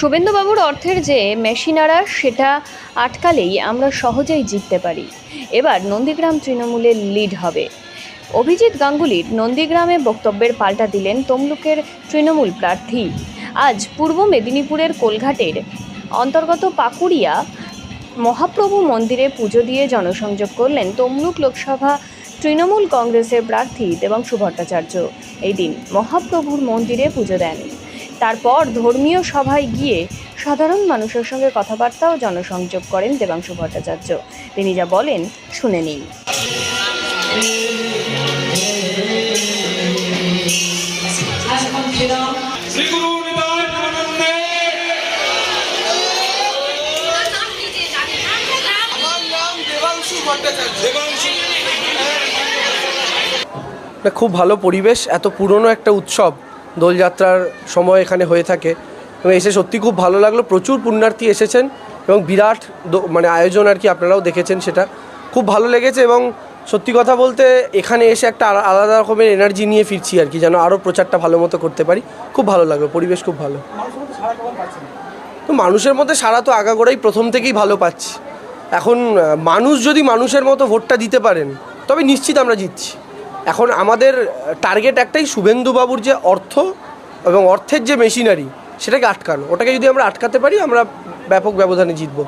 শুভেন্দুবাবুর অর্থের যে মেশিনারা সেটা আটকালেই আমরা সহজেই জিততে পারি। এবার নন্দীগ্রাম তৃণমূলের লিড হবে। অভিজিৎ গাঙ্গুলির নন্দীগ্রামে বক্তব্যের পাল্টা দিলেন তমলুকের তৃণমূল প্রার্থী। আজ পূর্ব মেদিনীপুরের কোলঘাটের অন্তর্গত পাকুড়িয়া মহাপ্রভু মন্দিরে পুজো দিয়ে জনসংযোগ করলেন তমলুক লোকসভা তৃণমূল কংগ্রেসের প্রার্থী দেবাংশু ভট্টাচার্য। এই দিন মহাপ্রভুর মন্দিরে পুজো দেন। তারপর ধর্মীয় সভায় গিয়ে সাধারণ মানুষের সঙ্গে কথাবার্তা ও জনসংযোগ করেন দেবাংশু ভট্টাচার্য। তিনি যা বলেন শুনে নিন। খুব ভালো পরিবেশ, এত পুরনো একটা উৎসব দোলযাত্রার সময় এখানে হয়ে থাকে এবং এসে সত্যি খুব ভালো লাগলো। প্রচুর পুণ্যার্থী এসেছেন এবং বিরাট আয়োজন আর কি, আপনারাও দেখেছেন, সেটা খুব ভালো লেগেছে। এবং সত্যি কথা বলতে এখানে এসে একটা আলাদা রকমের এনার্জি নিয়ে ফিরছি আর কি, যেন আরও প্রচারটা ভালো মতো করতে পারি। খুব ভালো লাগলো, পরিবেশ খুব ভালো। তো মানুষের মধ্যে সারা তো আগাগোড়াই প্রথম থেকেই ভালো পাচ্ছি। এখন মানুষ যদি মানুষের মতো ভোটটা দিতে পারেন তবে নিশ্চিত আমরা জিতছি। এখন আমাদের টার্গেট একটাই, শুভেন্দুবাবুর যে অর্থ এবং অর্থের যে মেশিনারি সেটাকে আটকানো। ওটাকে যদি আমরা আটকাতে পারি আমরা ব্যাপক ব্যবধানে জিতব।